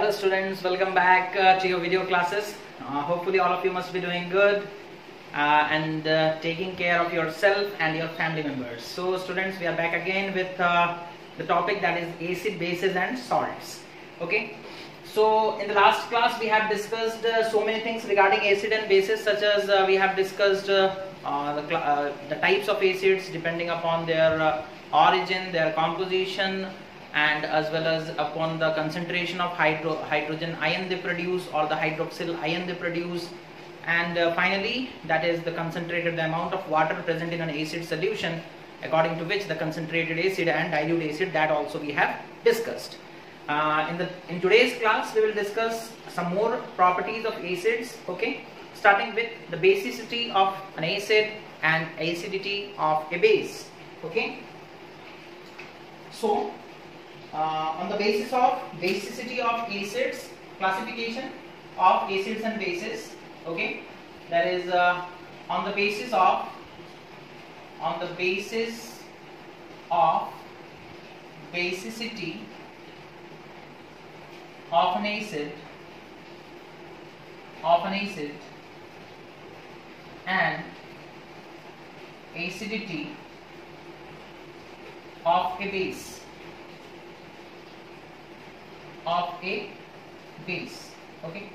Hello students, welcome back to your video classes. Hopefully all of you must be doing good and taking care of yourself and your family members. So students, we are back again with the topic that is acid, bases and salts. Okay. So in the last class we have discussed so many things regarding acid and bases, such as we have discussed the types of acids depending upon their origin, their composition, and as well as upon the concentration of hydrogen ion they produce or the hydroxyl ion they produce, and finally that is the concentrated amount of water present in an acid solution, according to which the concentrated acid and dilute acid, that also we have discussed. In today's class we will discuss some more properties of acids, okay, starting with the basicity of an acid and acidity of a base. Okay, so on the basis of basicity of acids, classification of acids and bases, okay, that is on the basis of basicity of an acid and acidity of a base. Okay,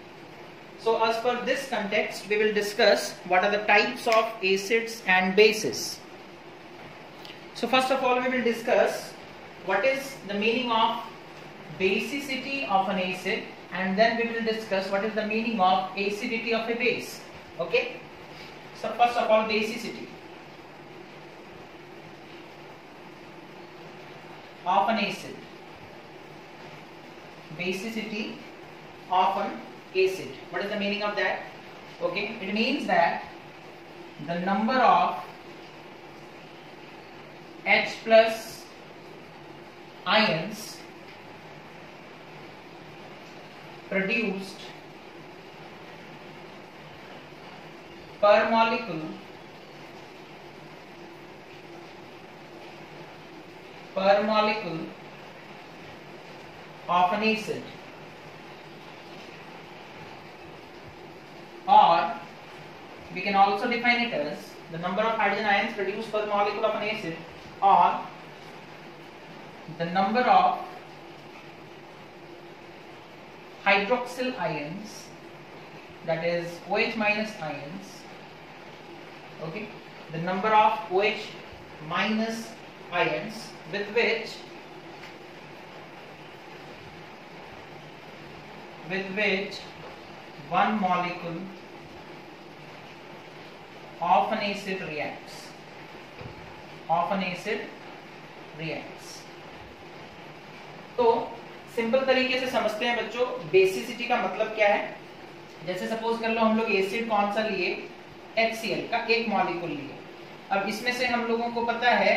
so as per this context we will discuss what are the types of acids and bases. So first of all we will discuss what is the meaning of basicity of an acid, and then we will discuss what is the meaning of acidity of a base. Okay, so first of all, basicity of an acid. Basicity of an acid. What is the meaning of that? Okay, it means that the number of H plus ions produced per molecule of an acid, or we can also define it as the number of hydrogen ions produced per molecule of an acid, or the number of hydroxyl ions, that is OH minus ions, okay, the number of OH minus ions with which one molecule of an acid reacts. तो simple तरीके से समझते हैं बच्चों, basicity का मतलब क्या है. जैसे सपोज कर लो हम लोग एसिड कौन सा लिए, HCl का एक मॉलिक्यूल लिए. अब इसमें से हम लोगों को पता है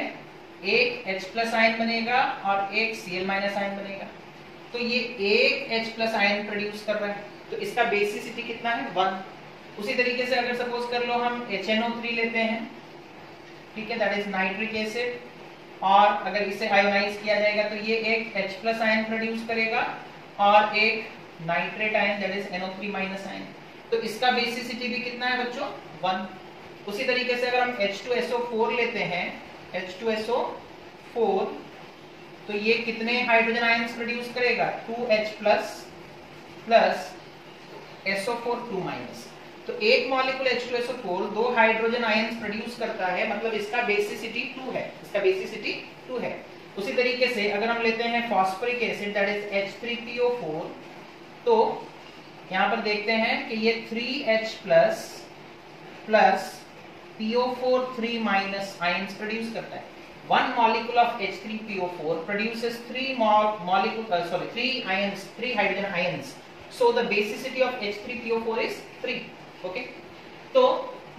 एक H प्लस आयन बनेगा और एक Cl माइनस आयन बनेगा. तो ये एक H प्लस आयन प्रोड्यूस कर रहा है, तो इसका बेसिसिटी कितना है, 1. उसी तरीके से अगर सपोज कर लो हम HNO3 लेते हैं, ठीक है, दैट इज नाइट्रिक एसिड, और अगर इसे आयोनाइज किया जाएगा तो ये एक H प्लस आयन प्रोड्यूस करेगा और एक nitrate ion, that is NO3 minus ion. तो इसका बेसिसिटी भी कितना है बच्चों, 1. उसी तरीके से अगर हम H2SO4 लेते हैं, H2SO4, तो ये कितने हाइड्रोजन आयंस प्रोड्यूस करेगा, 2H plus plus SO4 2 minus. तो एक मॉलिक्यूल H2SO4 दो हाइड्रोजन आयंस प्रोड्यूस करता है, मतलब इसका बेसिसिटी 2 है. उसी तरीके से अगर हम लेते हैं phosphoric acid, that is H3PO4, तो यहां पर देखते हैं कि ये 3H plus plus PO4 3 minus ions produce करता है. One molecule of H3PO4 produces 3 hydrogen ions. So the basicity of H3PO4 is 3. Okay. तो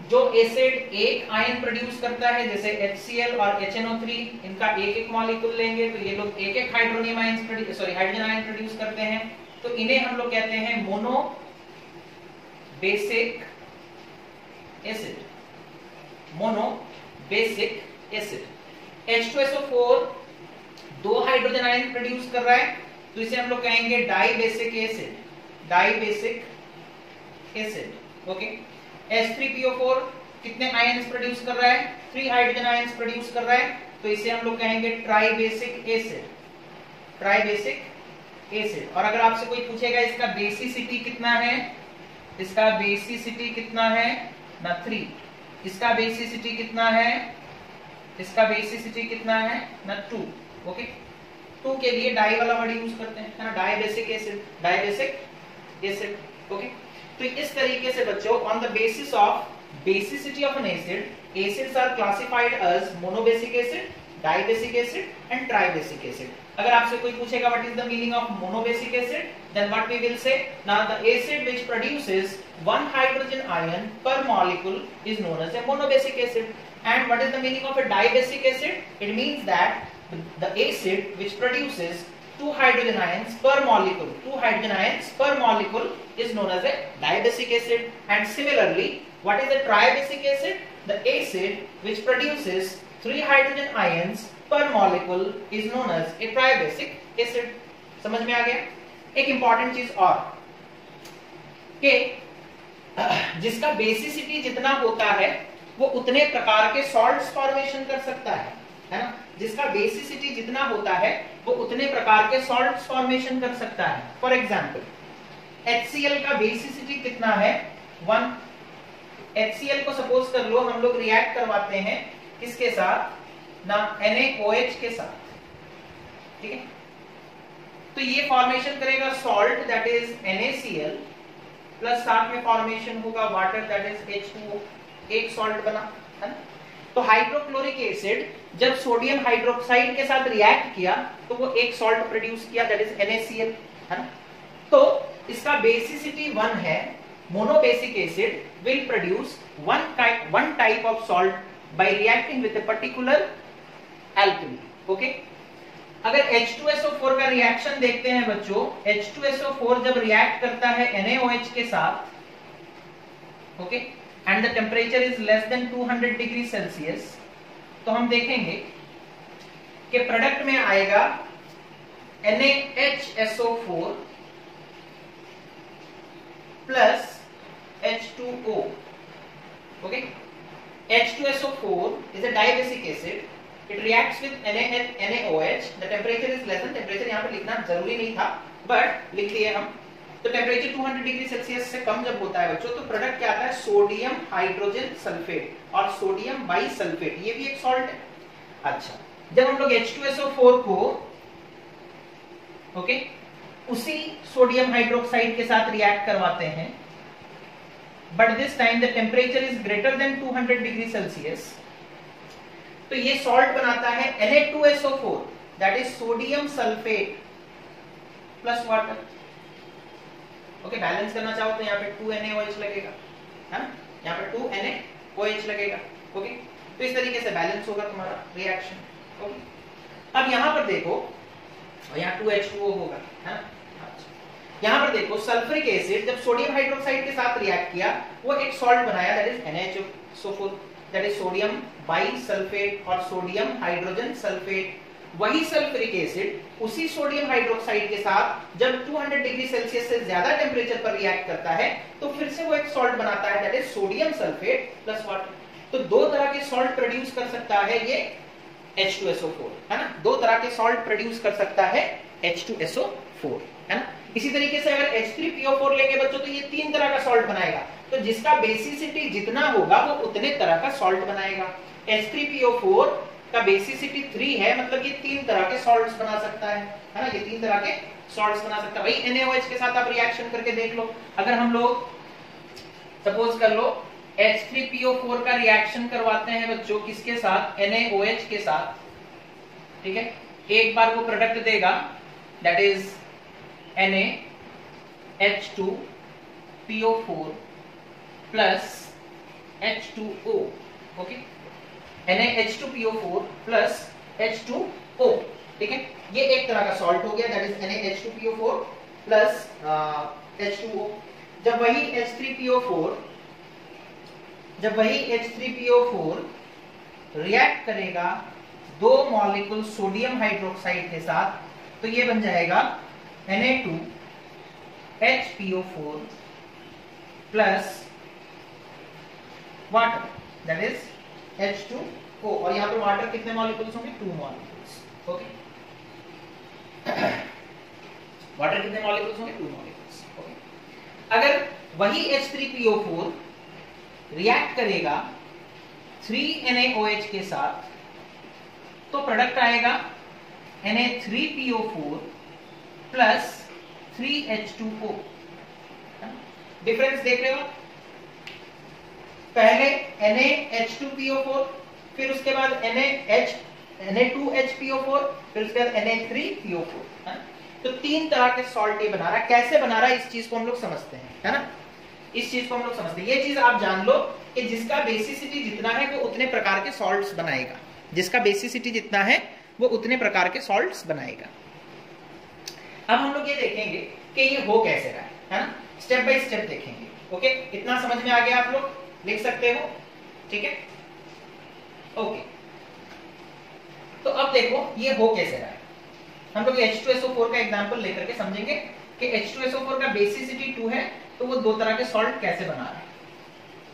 जो एसिड एक आयन प्रोड्यूस करता है, जैसे HCl और HNO3, इनका एक एक मॉलिक्यूल लेंगे तो ये लोग एक एक हाइड्रोनियम हाइड्रोजन आयन प्रोड्यूस करते हैं, तो इन्हें हम लोग कहते हैं मोनो बेसिक एसिड. H2SO4 दो हाइड्रोजन आयन प्रोड्यूस कर रहा है, तो इसे हम लोग कहेंगे di basic acid, di basic acid. Okay, H3PO4 कितने आयंस प्रोड्यूस कर रहा है? 3 हाइड्रोजन आयंस प्रोड्यूस कर रहा है, तो इसे हम लोग कहेंगे try basic acid, try basic acid. और अगर आपसे कोई पूछेगा इसका बेसिसिटी कितना है, इसका बेसिसिटी कितना है ना 3, इसका बेसिसिटी कितना है, इसका बेसिसिटी कितना है ना 2। ओके, 2 के लिए डाई वाला वर्ड यूज करते हैं, है ना, di basic acid, di basic acid. Okay, तो इस तरीके से बच्चों on the basis of basicity of an acid, acids are classified as monobasic acid, dibasic acid and tribasic acid. अगर आपसे कोई पूछेगा what is the meaning of monobasic acid, then what we will say, now the acid which produces 1 hydrogen ion per molecule is known as a monobasic acid. And what is the meaning of a dibasic acid? It means that the acid which produces 2 hydrogen ions per molecule, 2 hydrogen ions per molecule is known as a dibasic acid. And similarly, what is a tribasic acid? The acid which produces 3 hydrogen ions per molecule is known as a tribasic acid. समझ में आ गया? एक important चीज और कि जिसका basicity जितना होता है वो उतने प्रकार के सॉल्ट्स फॉर्मेशन कर सकता है ना, जिसका बेसिसिटी जितना होता है वो उतने प्रकार के सॉल्ट्स फॉर्मेशन कर सकता है। फॉर एग्जांपल HCl का बेसिसिटी कितना है? 1। HCl को सपोज कर लो हम लोग रिएक्ट करवाते हैं किसके साथ ना, NaOH के साथ, ठीक है, तो ये फॉर्मेशन करेगा salt that is NaCl plus साथ में फॉर्मेशन होगा वाटर दैट इज H2O, एक सॉल्ट बना, है ना। तो हाइड्रोक्लोरिक एसिड जब सोडियम हाइड्रोक्साइड के साथ रिएक्ट किया तो वो एक सॉल्ट प्रोड्यूस किया दैट इज NaCl, है ना। तो इसका बेसिसिटी 1 है। Monobasic acid will produce one type of salt by reacting with a particular alkali. Okay, अगर H2SO4 का रिएक्शन देखते हैं बच्चों, H2SO4 जब रिएक्ट करता है NaOH के साथ, okay, and the temperature is less than 200 degree Celsius, तो हम देखेंगे कि प्रोडक्ट में आएगा NaHSO4 plus H2O। Okay, H2SO4 is a dibasic acid. It reacts with NaOH. The temperature is less than, temperature यहाँ पे लिखना जरूरी नहीं था बट लिख लिए हम। तो टेम्परेचर 200 डिग्री सेल्सियस से कम जब होता है बच्चों तो प्रोडक्ट क्या आता है? सोडियम हाइड्रोजन सल्फेट और सोडियम बाइसल्फेट, ये भी एक सॉल्ट है। अच्छा, जब हम लोग H2SO4 को ओके उसी सोडियम हाइड्रोक्साइड के साथ रिएक्ट करवाते हैं, but this time the temperature is greater than 200 degree Celsius, तो ये सॉल्ट बनाता है Na2SO4 that is sodium sulphate plus water. Okay, balance करना चाहो तो यहाँ पे 2NaOH लगेगा, है ना, यहाँ पे 2NaOH लगेगा। ओके, तो इस तरीके से बैलेंस होगा तुम्हारा रिएक्शन। ओके, अब यहाँ पर देखो, यहाँ 2H2O होगा, है ना। यहाँ पर देखो सल्फ्यूरिक एसिड जब सोडियम हाइड्रोक्साइड के साथ रिएक्ट किया वो एक सॉल्ट बनाया that is NaHSO4 that is sodium bisulphate और सोडियम हाइड्रोजन सल्फेट। वही सल्फ्यूरिक एसिड उसी सोडियम हाइड्रोक्साइड के साथ जब 200 डिग्री सेल्सियस से ज्यादा टेम्परेचर पर रिएक्ट करता है तो फिर से वो एक सॉल्ट बनाता है that is sodium sulphate plus water. तो दो तरह के सॉल्ट प्रोड्यूस कर सकता है ये H2SO4, है ना, दो तरह के सॉल्ट प्रोड्यूस कर सकता है H2SO4, है ना। इसी तरीके से अगर H3PO4 लेंगे बच्चों तो ये 3 तरह का सॉल्ट बनाएगा, तो जिसका बेसिसिटी जितना होगा वो उतने तरह का सॉल्ट बनाएगा। H3PO4 का बेसिसिटी 3 है, मतलब ये 3 तरह के सॉल्ट्स बना सकता है ना, ये 3 तरह के सॉल्ट्स बना सकता है। भाई NaOH के साथ आप रिएक्शन करके देख लो, अगर हम लोग सपोज कर लो H3PO4 का रिएक्शन करवाते हैं बच्चों किसके साथ? NaOH के साथ, ठीक है, एक बार वो प्रोडक्ट देगा that is NaH2PO4 plus H2O। Okay, NaH2PO4 plus H2O, ठीक है, ये एक तरह का सॉल्ट हो गया that is NaH2PO4 plus H2O। जब वही H3PO4 रिएक्ट करेगा 2 मॉलिक्यूल सोडियम हाइड्रोक्साइड के साथ तो ये बन जाएगा Na2HPO4 plus water that is H2O, और यहाँ पे वाटर कितने मॉलिक्यूल्स होंगे? 2 मॉलिक्यूल्स। ओके, वाटर कितने मॉलिक्यूल्स होंगे? 2 मॉलिक्यूल्स। ओके, अगर वही H3PO4 रिएक्ट करेगा 3NaOH के साथ तो प्रोडक्ट आएगा Na3PO4 प्लस 3H2O। डिफरेंस देख रहे हो? पहले NaH2PO4, फिर उसके बाद Na2HPO4, फिर उसके बाद Na3PO4। तो 3 तरह के सॉल्ट ये बना रहा है। कैसे बना रहा है इस चीज को हम लोग समझते हैं, है ना? इस चीज को हम लोग समझते हैं। ये चीज आप जान लो कि जिसका बेसिसिटी जितना है वो उतने प्रकार के सॉल्ट्स बनाएगा। जिसका बेसिसिटी जितना है वो उतने प्रकार के सॉल्ट्स बनाएगा। अब हम लोग ये देखेंगे कि ये हो कैसे रहा है ना? स्टेप बाय स्टेप देखेंगे। ओके, इतना समझ में आ गया? आप लोग लिख सकते हो, ठीक है? ओके, तो अब देखो ये हो कैसे रहा है। हम लोग H2SO4 का एग्जांपल लेकर के समझेंगे कि H2SO4 का बेसिसिटी 2 है तो वो 2 तरह के सॉल्ट कैसे बना रहा है।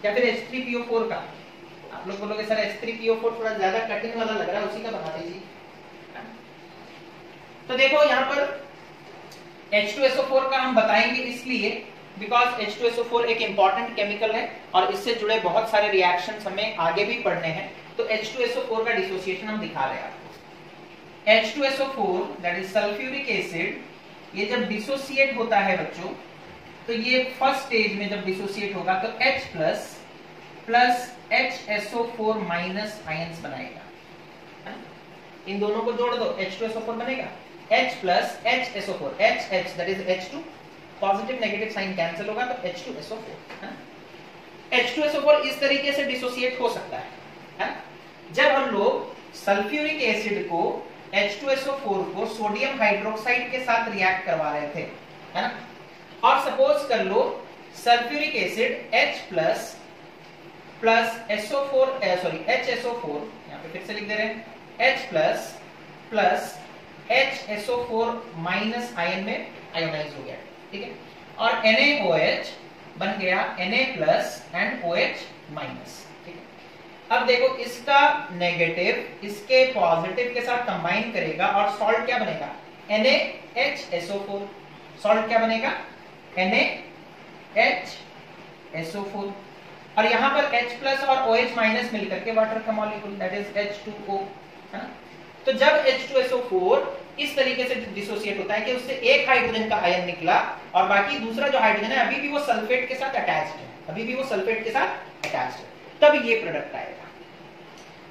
या फिर H3PO4 का, आप लोग बोलोगे सर H3PO4 थोड़ा ज्यादा कठिन वाला लग रहा है, उसी का बना दीजिए। तो देखो यहाँ पर H2SO4 का हम बताएंगे इसलिए बिकॉज H2SO4 एक इंपॉर्टेंट केमिकल है और इससे जुड़े बहुत सारे रिएक्शंस हमें आगे भी पढ़ने हैं। तो H2SO4 का डिसोसिएशन हम दिखा रहे हैं आपको। H2SO4 that is sulphuric acid, ये जब डिसोसिएट होता है बच्चों, तो ये फर्स्ट स्टेज में जब डिसोसिएट होगा तो H plus HSO4 minus ions बनाएगा। इन दोनों को जोड़ दो, H2SO4 बनेगा। H plus HSO4, H that is H2, positive negative sign cancel होगा तो H2SO4। H2SO4 इस तरीके से डिसोसिएट हो सकता है। जब हम लोग सल्फ्यूरिक एसिड को H2SO4 को सोडियम हाइड्रोक्साइड के साथ रिएक्ट करवा रहे थे, है ना? और सपोज कर लो sulphuric acid H plus HSO4, यहाँ पे फिर से लिख दे रहे हैं, H plus HSO4 minus ion में आयोनाइज हो गया, ठीक है? और NaOH बन गया Na plus and OH minus, ठीक है? अब देखो इसका नेगेटिव इसके पॉजिटिव के साथ कंबाइन करेगा और सॉल्ट क्या बनेगा? NaHSO4। सॉल्ट क्या बनेगा? NaHSO4। और यहाँ पर H प्लस और OH माइनस मिलकर के वाटर का मॉलिक्यूल दैट इज H2O, है ना? तो जब H2SO4 इस तरीके से डिसोसिएट होता है कि उससे एक हाइड्रोजन का आयन निकला और बाकी दूसरा जो हाइड्रोजन है अभी भी वो सल्फेट के साथ अटैच्ड है, तब ये प्रोडक्ट आएगा।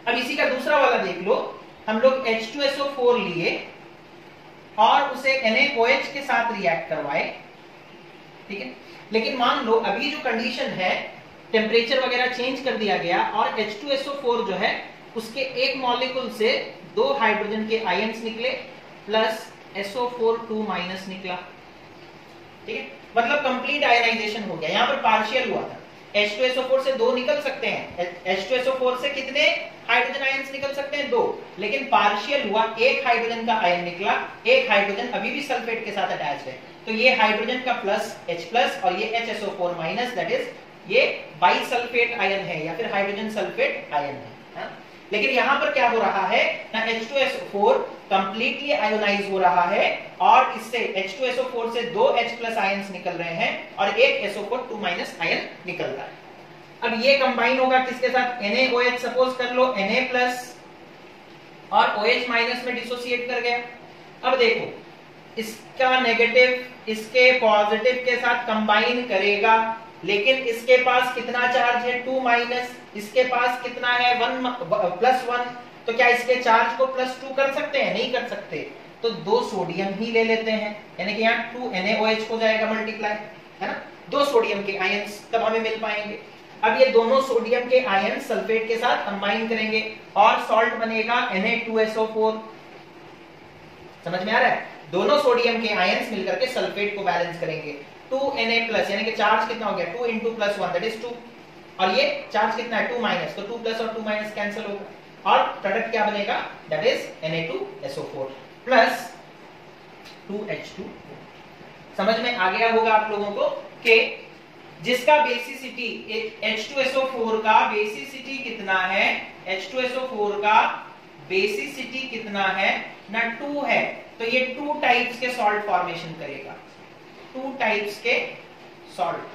अब इसी का दूसरा वाला देख लो, हम लोग H2SO4 लिए और उसे NaOH के साथ रिएक्ट करवाए, ठीक है? लेकिन मान लो अभी जो कंडीशन है, टेम्परेचर वगैरह चेंज कर दिया गया और H2SO4 जो है उसके एक मॉलिक्यूल से 2 हाइड्रोजन के आयन्स निकले प्लस SO4 2 माइनस निकला, ठीक है? मतलब कंप्लीट आयनाइजेशन हो गया। यहाँ पर पार्शियल हुआ था। H2SO4 से 2 निकल सकते हैं, H2SO4 से कितने हाइड्रोजन आयन्स निकल सकते हैं? 2, लेकिन पार्शियल हुआ, एक हाइड्रोजन का आयन निकला, एक हाइड्रोजन अभी भी सल्फेट के साथ अटैच्ड है, तो ये हाइड्रोजन का प्लस H प्लस और ये HSO4 माइनस दैट इज ये बाइसल्फेट आयन है या फिर हाइड्रोजन सल्फेट आयन है। लेकिन यहां पर क्या हो रहा है ना, H2SO4 कंप्लीटली आयोनाइज हो रहा है और इससे H2SO4 से 2 H प्लस आयन्स निकल रहे हैं और एक SO4 2 माइनस आयन निकल रहा है। अब ये कंबाइन होगा किसके साथ? NaOH सपोज कर लो, Na प्लस और OH माइनस में डिसोसिएट कर गया। अब देखो इसका नेगेटिव इसके पॉजिटिव के साथ कंबाइन करेगा, लेकिन इसके पास कितना चार्ज है? 2 माइनस, इसके पास कितना है? 1 प्लस 1, तो क्या इसके चार्ज को प्लस 2 कर सकते हैं? नहीं कर सकते, तो 2 सोडियम ही ले लेते हैं, यानी कि यहाँ 2 NaOH हो जाएगा मल्टीप्लाई, है ना? 2 सोडियम के आयंस तब हमें मिल पाएंगे। अब ये दोनों सोडियम के आयन सल्फेट के साथ कंबाइन करेंगे और सॉल्ट बनेगा Na2SO4। समझ में आ रहा है? दोनों सोडियम के आयंस मिलकर के सल्फेट को बैलेंस करेंगे। 2 Na प्लस यानी कि चार्ज कितना हो गया? 2 इंटू प्लस 1 दैट इज 2, और ये चार्ज कितना है? 2 माइनस, तो 2 प्लस और 2 माइनस कैंसिल होगा और प्रोडक्ट क्या बनेगा? That is Na2SO4 plus 2H2। समझ में आ गया होगा आप लोगों को कि जिसका बेसिसिटी H2SO4 का बेसिसिटी कितना है, H2SO4 का बेसिसिटी कितना है ना 2 है, तो ये 2 टाइप्स के सॉल्ट फॉर्मेशन करेगा, 2 टाइप्स के सॉल्ट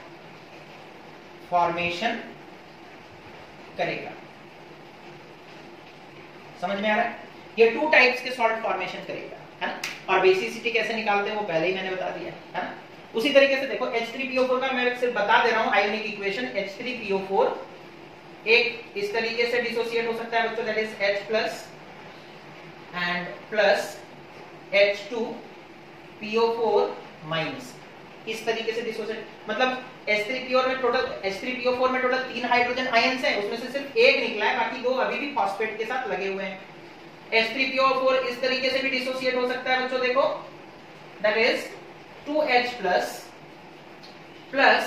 फॉर्मेशन करेगा। समझ में आ रहा है? ये 2 टाइप्स के सॉल्ट फॉर्मेशन करेगा, है ना। और बेसिसिटी कैसे निकालते हैं वो पहले ही मैंने बता दिया, है ना। उसी तरीके से देखो H3PO4 का मैं सिर्फ बता दे रहा हूं आयोनिक इक्वेशन। H3PO4 एक इस तरीके से डिसोसिएट हो सकता है बच्चों, that is H plus and plus H2PO4 minus, इस तरीके से डिसोसिएट, मतलब H3PO4 में टोटल 3 हाइड्रोजन आयंस हैं, उसमें से सिर्फ एक निकला है, बाकी 2 अभी भी फॉस्फेट के साथ लगे हुए हैं। H3PO4 इस तरीके से भी डिसोसिएट हो सकता है बच्चों, देखो दैट इज 2H प्लस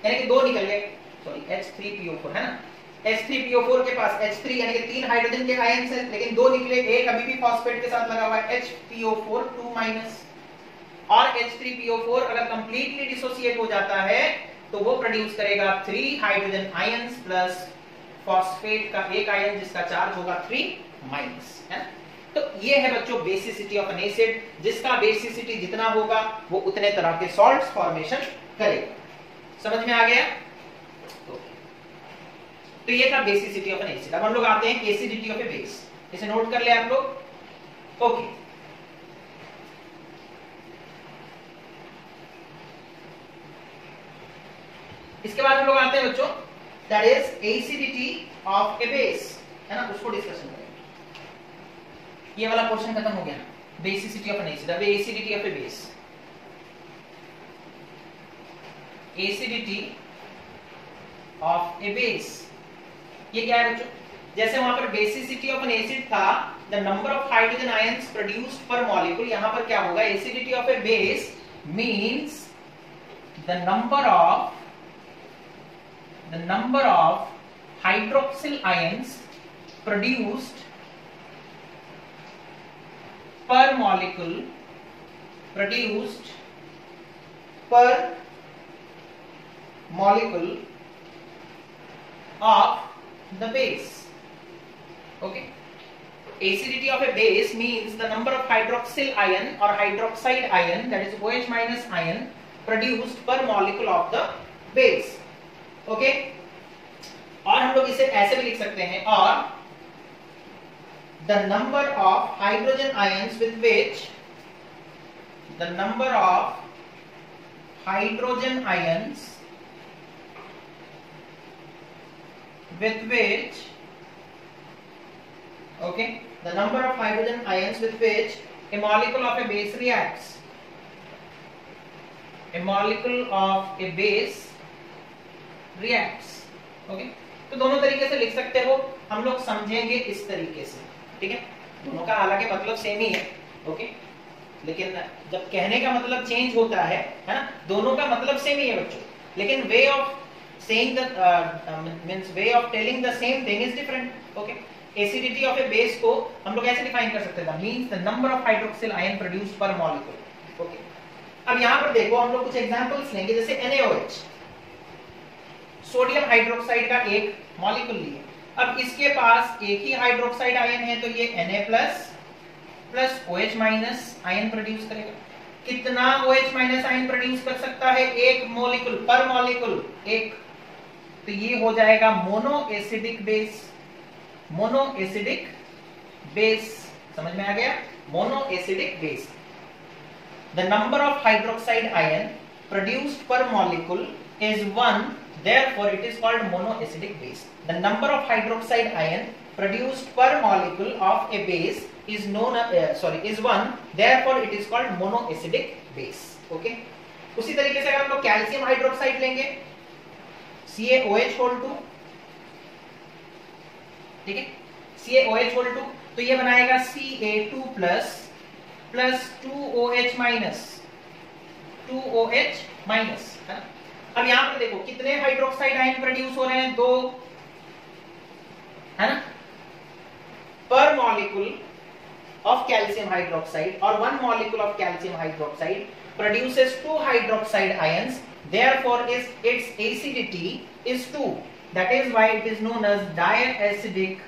यानी कि 2 निकल गए, सॉरी H3PO4 है ना। H3PO4 के पास H3 यानी कि 3 हाइड्रोजन के आयंस हैं, लेकिन 2 निकले, एक अभी भी फॉस्फेट के साथ लगा हुआ है, HPO4 2 माइनस। और H3PO4 अगर कंप्लीटली डिसोसिएट हो जाता है तो वो प्रोड्यूस करेगा 3 हाइड्रोजन आयंस प्लस फॉस्फेट का एक आयन जिसका चार्ज होगा 3 माइनस, है। तो ये है बच्चों बेसिसिटी ऑफ एन एसिड, जिसका बेसिसिटी जितना होगा वो उतने तरह के सॉल्ट्स फॉर्मेशन करेगा। समझ में आ गया? तो ये था बेसिसिटी ऑफ एन एसिड। अब हम लोग आते हैं एसिडिटी ऑफ ए बेस, इसे नोट कर ले आप लोग। ओके, इसके बाद हम लोग आते हैं बच्चों that is acidity of A base, है ना, उसको डिस्कशन करेंगे। ये वाला पोर्शन खत्म हो गया, बेसिसिटी ऑफ एन एसिड। अब acidity of A base, acidity of A base ये क्या है बच्चों? जैसे वहां पर बेसिसिटी ऑफ एन एसिड था the number of hydrogen ions produced पर मॉलिक्यूल, यहां पर क्या होगा? Acidity of A base means the number of hydroxyl ions produced per molecule of the base. Okay, acidity of a base means the number of hydroxyl ion or hydroxide ion, that is OH minus ion, produced per molecule of the base. Okay, और हम लोग इसे ऐसे भी लिख सकते हैं, और the number of hydrogen ions with which a molecule of a base reacts, okay. तो दोनों तरीके से लिख सकते हो, हम लोग समझेंगे इस तरीके से, ठीक है। दोनों का हालांकि मतलब सेम ही है, ओके, लेकिन जब कहने का मतलब चेंज होता है ना, दोनों का मतलब सेम ही है बच्चों, लेकिन way of saying means way of telling the same thing is different. Okay, acidity of A base को हम लोग ऐसे डिफाइन कर सकते हैं, means the number of hydroxyl ion produced पर मॉलिक्यूल। ओके, अब यहां पर देखो हम लोग कुछ एग्जांपल्स लेंगे, जैसे NaOH, सोडियम हाइड्रोक्साइड का एक मॉलिक्यूल लिए, अब इसके पास एक ही हाइड्रोक्साइड आयन है, तो ये Na plus OH minus ion produce करेगा। कितना OH माइनस आयन प्रोड्यूस कर सकता है? एक मॉलिक्यूल, पर मॉलिक्यूल एक, तो ये हो जाएगा मोनो एसिडिक बेस। समझ में आ गया? Mono acidic base. The number of hydroxide ion produced पर molecule is 1, therefore it is called monoacidic base. The number of hydroxide ion produced per molecule of a base is 1, therefore it is called monoacidic base. Okay, उसी तरीके से अगर हम लोग calcium hydroxide लेंगे CaOH2, ठीक है, CaOH2, तो ये बनाएगा Ca2 प्लस 2OH माइनस, है ना। अब यहां पर देखो कितने हाइड्रोक्साइड आयन प्रोड्यूस हो रहे हैं? 2, है ना। पर molecule of calcium hydroxide or 1 molecule of calcium hydroxide produces 2 hydroxide ions, therefore its acidity is 2. That is why it is known as diacidic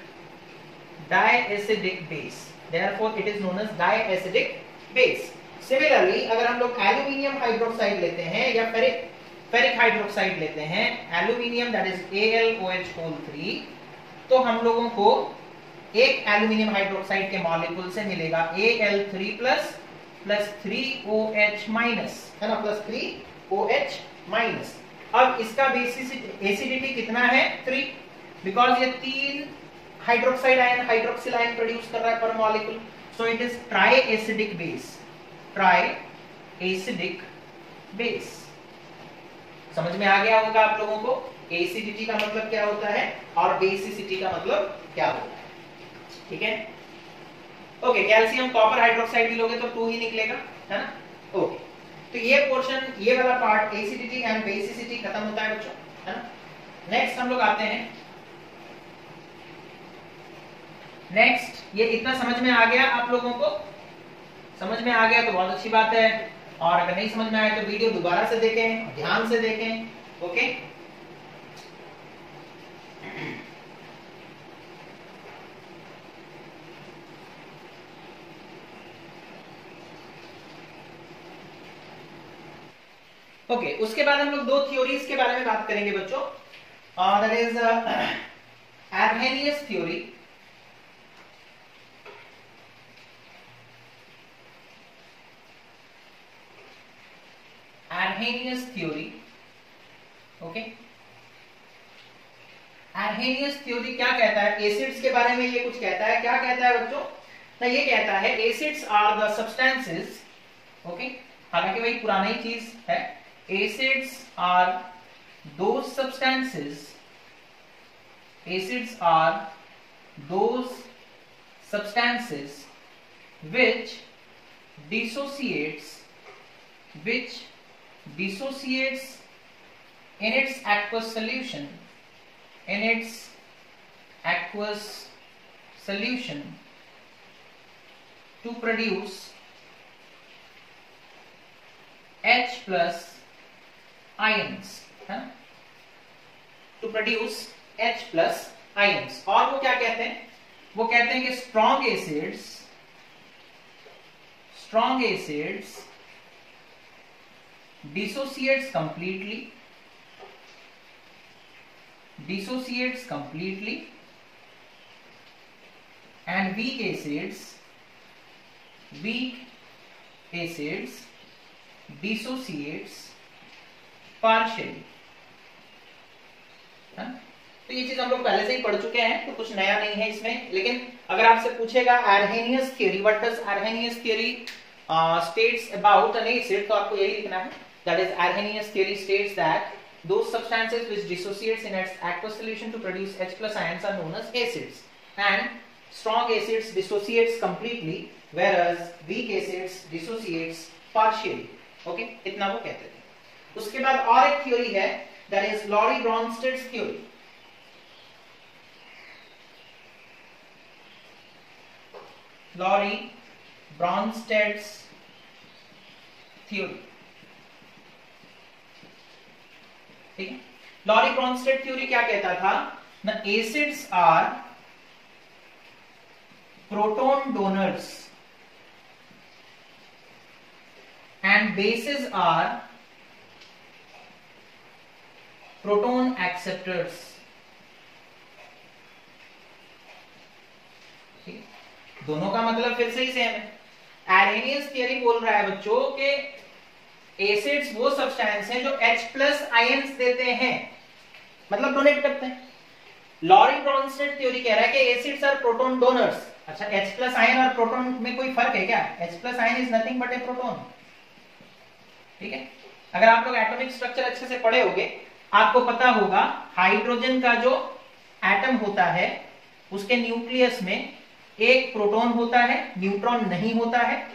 base. Therefore it is known as diacidic base. Similarly, अगर हम लोग aluminium hydroxide लेते हैं या ferric hydroxide लेते हैं, aluminium that is AlOH3, तो हम लोगों को एक एल्यूमिनियम हाइड्रोक्साइड के मॉलिक्यूल से मिलेगा Al3 प्लस 3OH माइनस, है ना, प्लस 3OH माइनस। अब इसका बेसिस एसिडिटी कितना है? 3, बिकॉज ये 3 hydroxide ion, hydroxyl ion produce कर रहा है पर molecule, so it is try acidic base. Try acidic base समझ में आ गया होगा आप लोगों को। एसिडिटी का मतलब क्या होता है और बेसिसिटी का मतलब क्या होता है, ठीक है। ओके, कैल्शियम कॉपर हाइड्रोक्साइड भी लोगे तो 2 ही निकलेगा, है ना। ओके, तो ये पोर्शन, ये वाला पार्ट एसिडिटी एंड बेसिसिटी खत्म होता है बच्चों, है ना। नेक्स्ट हम लोग आते हैं, नेक्स्ट ये इतना समझ में आ गया आप लोगों को? समझ में आ गया तो बहुत अच्छी बात है, और अगर नहीं समझ में आए तो वीडियो दोबारा से देखें, ध्यान से देखें। ओके, ओके, उसके बाद हम लोग 2 थ्योरीज के बारे में बात करेंगे बच्चों, that is Arrhenius theory Arrhenius theory. Okay, Arrhenius theory क्या कहता है? एसिड्स के बारे में ये कुछ कहता है। क्या कहता है बच्चों? ना ये कहता है acids are the substances, okay, हालांकि वही पुरानी चीज है। Acids are those substances, acids are those substances which dissociates in its aqueous solution, to produce H plus ions, है? To produce H plus ions। और वो क्या कहते हैं? वो कहते हैं कि strong acids dissociates completely and weak acids dissociates partially, है? तो ये चीज हम लोग पहले से ही पढ़ चुके हैं, तो कुछ नया नहीं है इसमें। लेकिन अगर आपसे पूछेगा Arrhenius theory, what does Arrhenius theory states about an acid, तो आपको यही लिखना है। That is, Arrhenius theory states that those substances which dissociates in its aqueous solution to produce H plus ions are known as acids, and strong acids dissociates completely, whereas weak acids dissociates partially. Okay, इतना वो कहते थे। उसके बाद और एक theory है, that is Lorry-Bronsted theory। Lorry-Bronsted theory, ठीक है। Lorry-Bronsted theory क्या कहता था ना? Acids are proton donors and bases are proton acceptors, ठीक है। दोनों का मतलब फिर से ही सेम है। आर्हेनियस थियरी बोल रहा है बच्चों के एसिड्स वो सब्सटेंस हैं जो H प्लस आयंस देते हैं, मतलब डोनेट करते हैं। लॉरी-ब्रॉन्स्टेड थ्योरी कह रहा है कि एसिड्स आर प्रोटॉन डोनर्स। अच्छा, H प्लस आयन और प्रोटॉन में कोई फर्क है क्या? H plus ion is nothing but A proton, ठीक है। अगर आप लोग एटॉमिक स्ट्रक्चर अच्छे से पढ़े होंगे, आपको पता होगा हाइड्रोजन का जो एटम होता है उसके न्यूक्लियस में एक प्रोटॉन होता है, न्यूट्रॉन नहीं होता है,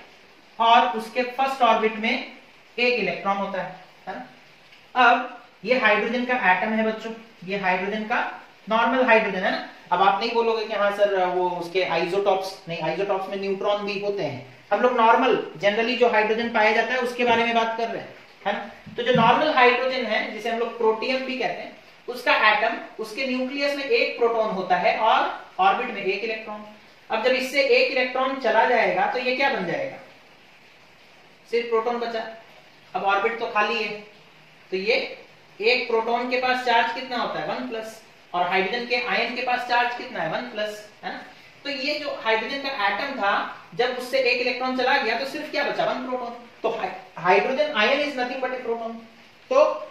और उसके फर्स्ट ऑर्बिट में एक इलेक्ट्रॉन होता है ना। अब ये हाइड्रोजन का एटम है बच्चों, ये हाइड्रोजन का नॉर्मल हाइड्रोजन है ना। अब आप नहीं बोलोगे कि हाँ सर वो उसके आइसोटॉप्स, नहीं, आइसोटॉप्स में न्यूट्रॉन भी होते हैं। हम लोग नॉर्मल जनरली जो हाइड्रोजन पाया जाता है उसके बारे में बात कर रहे हैं, है ना। तो जो नॉर्मल हाइड्रोजन है, जिसे हम लोग प्रोटियम भी कहते हैं, उसका एटम, उसके न्यूक्लियस में एक प्रोटॉन होता है और ऑर्बिट में एक इलेक्ट्रॉन। अब जब इससे एक इलेक्ट्रॉन चला जाएगा तो ये क्या बन जाएगा, सिर्फ प्रोटॉन बचा। अब ऑर्बिट तो खाली है, तो ये एक प्रोटॉन के पास चार्ज कितना होता है 1+, और हाइड्रोजन के आयन के पास चार्ज कितना है 1+, है ना। तो ये जो हाइड्रोजन का एटम था, जब उससे एक इलेक्ट्रॉन चला गया तो सिर्फ क्या बचा 1 प्रोटॉन। तो hydrogen ion is nothing but A proton. तो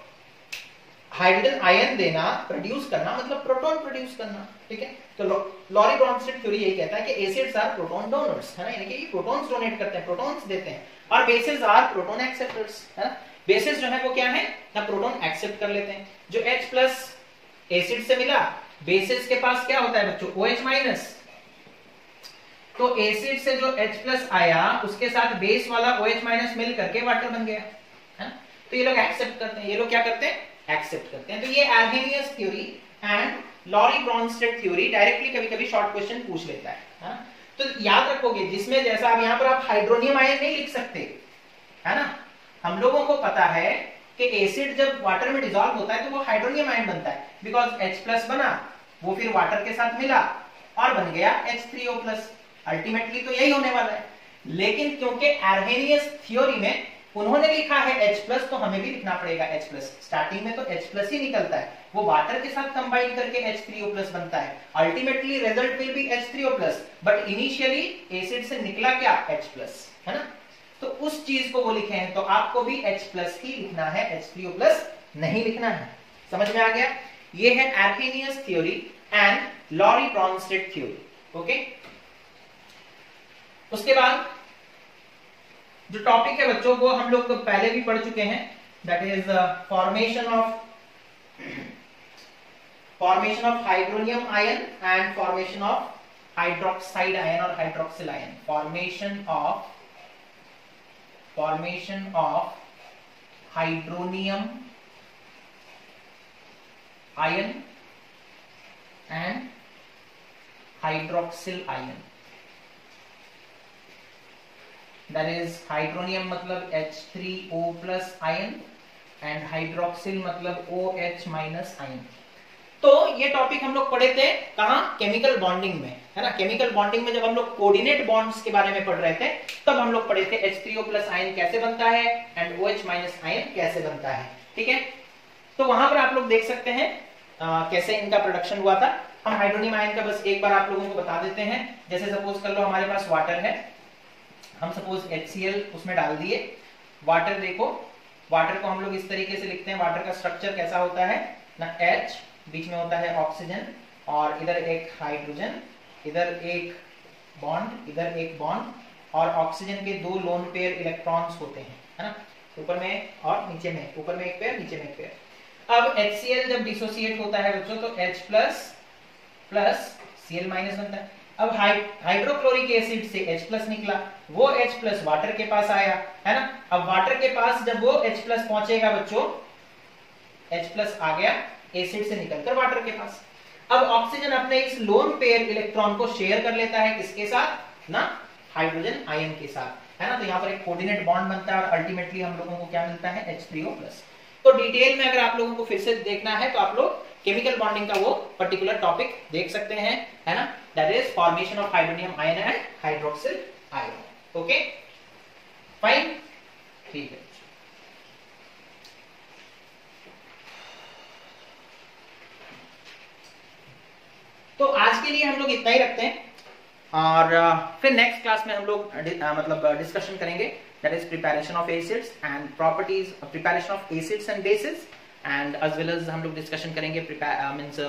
हाइड्रोजन आयन देना, प्रोड्यूस करना, मतलब प्रोटॉन प्रोड्यूस करना, ठीक है। तो लॉरी ब्रॉन्स्टेड थ्योरी यही कहता है कि एसिड्स आर प्रोटॉन डोनर्स, है ना, यानी कि ये प्रोटॉन्स डोनेट करते हैं, प्रोटॉन्स देते हैं, और बेसिस आर प्रोटॉन एक्सेप्टर्स, है ना। बेसिस जो है वो क्या है ना, प्रोटॉन एक्सेप्ट कर लेते हैं। जो H+ एसिड से मिला, बेसिस के पास क्या होता है बच्चों OH-, तो एसिड से जो H+ आया उसके साथ बेस वाला OH- मिल करके वाटर बन गया, है ना। तो ये लोग एक्सेप्ट करते हैं, ये लोग क्या करते हैं, एक्सेप्ट करते हैं। तो ये Arrhenius theory and Lowry Bronsted theory directly कभी कभी शॉर्ट क्वेश्चन पूछ लेता है। तो याद रखोगे, जिसमें जैसा अब यहाँ पर आप हाइड्रोनियम आयन नहीं लिख सकते, है ना। हम लोगों को पता है कि एसिड जब वाटर में डिसॉल्व होता है तो वो हाइड्रोनियम आयन बनता है, बिकॉज H+ बना, वो फिर वाटर के साथ मिला और बन गया H3O+। अल्टीमेटली तो यही होने वाला है। लेकिन क्योंकि आर्हेनियस थ्योरी में उन्होंने लिखा है H+, तो हमें भी लिखना पड़ेगा H+। स्टार्टिंग में तो H+ ही निकलता है, वो वाटर के साथ कंबाइन करके H3O+ बनता है। Ultimately result will be H3O+, but initially acid से निकला क्या H+, है ना। तो उस चीज को वो लिखे हैं, तो आपको भी H+ ही लिखना है, H3O+ नहीं लिखना है। समझ में आ गया। ये है Arrhenius theory and Lowry Bronsted theory, okay. उसके बाद जो टॉपिक है बच्चों वो हम लोग पहले भी पढ़ चुके हैं, that is formation of hydronium ion and formation of hydroxide ion और hydroxyl ion. Formation of hydronium ion and hydroxyl ion, that is hydronium मतलब H3O+ आयन एंड हाइड्रोक्सिल मतलब OH- आयन। तो ये टॉपिक हम लोग पढ़े थे कहां, केमिकल बॉन्डिंग में, है ना। केमिकल बॉन्डिंग में जब हम लोग कोऑर्डिनेट बॉन्ड्स के बारे में पढ़ रहे थे तब हम लोग पढ़े थे H3O+ आयन कैसे बनता है एंड OH- आयन कैसे बनता है, ठीक है। तो वहां पर आप लोग देख सकते हैं कैसे इनका प्रोडक्शन हुआ था। हम हाइड्रोनियम आयन का बस एक बार आप लोगों को बता देते हैं। जैसे सपोज कर लो हमारे पास वाटर है, हम सपोज HCl उसमें डाल दिए। वाटर देखो, वाटर को हम लोग इस तरीके से लिखते हैं। वाटर का स्ट्रक्चर कैसा होता है ना, H, बीच में होता है ऑक्सीजन, और इधर एक हाइड्रोजन, इधर एक बॉन्ड, इधर एक बॉन्ड, और ऑक्सीजन के 2 लोन पेयर इलेक्ट्रॉन्स होते हैं, है ना, ऊपर में और नीचे में, ऊपर में एक पेयर, नीचे में एक पेयर। अब HCl जब डिसोसिएट होता है बच्चों तो H+ Cl- बनता है। अब हाइड्रोक्लोरिक एसिड से H+ निकला, वो H+ वाटर के पास आया, है ना। अब वाटर के पास जब वो H+ पहुंचेगा बच्चों, H+ आ गया एसिड से निकलकर वाटर के पास। अब ऑक्सीजन अपने इस लोन पेयर इलेक्ट्रॉन को शेयर कर लेता है किसके साथ ना, हाइड्रोजन आयन के साथ, है ना। तो यहाँ पर एक कोऑर्डिनेट बॉन्ड बनता है और अल्टीमेटली हम लोगों को क्या मिलता है H3O+। तो डिटेल में अगर आप लोगों को फिर से देखना है तो आप लोग केमिकल बॉन्डिंग का वो पर्टिकुलर टॉपिक देख सकते हैं, है ना, that is formation of hydronium ion and hydroxyl ion. Okay fine, ठीक है। तो आज के लिए हम लोग इतना ही रखते हैं, और फिर नेक्स्ट क्लास में हम लोग मतलब डिस्कशन करेंगे, that is preparation of acids and properties, preparation of acids and bases, and as well as हम लोग डिस्कशन करेंगे means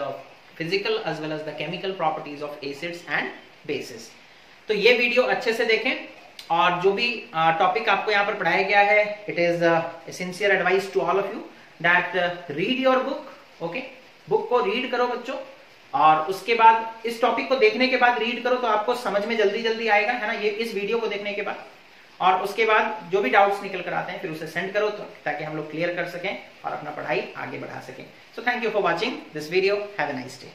physical as well as the chemical properties of acids and bases. तो ये वीडियो अच्छे से देखें, और जो भी टॉपिक आपको यहाँ पर पढ़ाया गया है, it is a sincere advice to all of you that read your book, okay. Book को रीड करो बच्चों, और उसके बाद इस टॉपिक को देखने के बाद रीड करो तो आपको समझ में जल्दी जल्दी आएगा, है ना, ये इस वीडियो को देखने के बाद। और उसके बाद जो भी डाउट्स निकल कर आते हैं फिर उसे सेंड करो, तो ताकि हम लोग क्लियर कर सकें और अपना पढ़ाई आगे बढ़ा सकें। So thank you for watching this video, have a nice day.